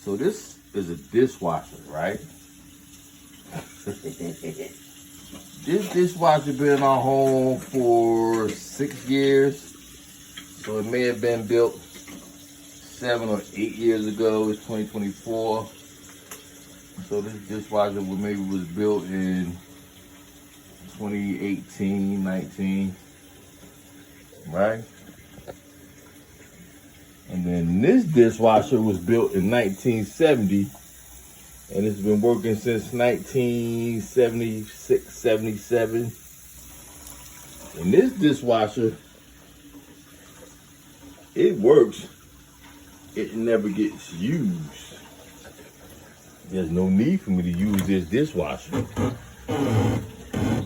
So this is a dishwasher, right? This dishwasher been in our home for 6 years. So it may have been built 7 or 8 years ago. It's 2024. So this dishwasher maybe was built in 2018, 19, right? And then this dishwasher was built in 1970, and it's been working since 1976, 77. And this dishwasher, it works. It never gets used. There's no need for me to use this dishwasher.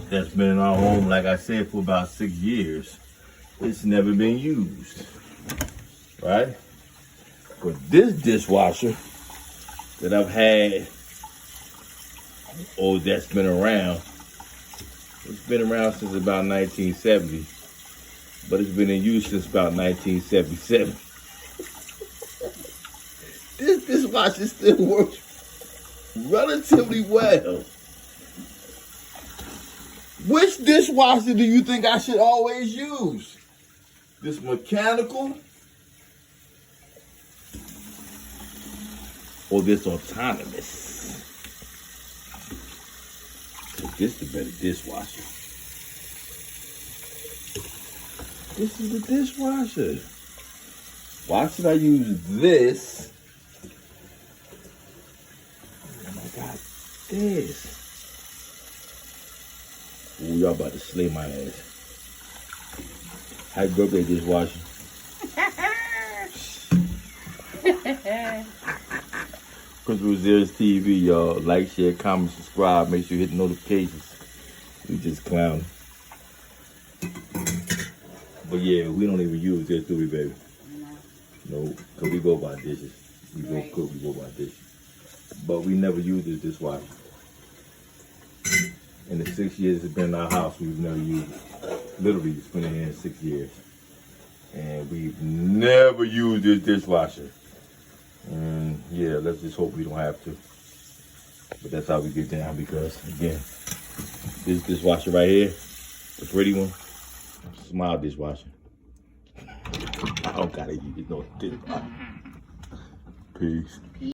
That's been in our home, like I said, for about 6 years. It's never been used, right? But this dishwasher that I've had, or that's been around, it's been around since about 1970, but it's been in use since about 1977. This dishwasher still works relatively well. Which dishwasher do you think I should always use? This mechanical or this autonomous? This is the better dishwasher. This is the dishwasher. Why should I use this? And I got this. Ooh, y'all about to slay my ass. Happy birthday, dishwasher. Principal Zeros TV, y'all. Like, share, comment, subscribe. Make sure you hit the notifications. We just clowning. But yeah, we don't even use this, do we, baby? No, because we go by dishes. We go cook, we go by dishes. But we never use this dishwasher. In the 6 years it's been in our house, we've never used it. Literally, it's been in here in 6 years. And we've never used this dishwasher. And yeah, let's just hope we don't have to. But that's how we get down because, again, this dishwasher right here, the pretty one, smile dishwasher. I don't gotta use no dishwasher. Peace.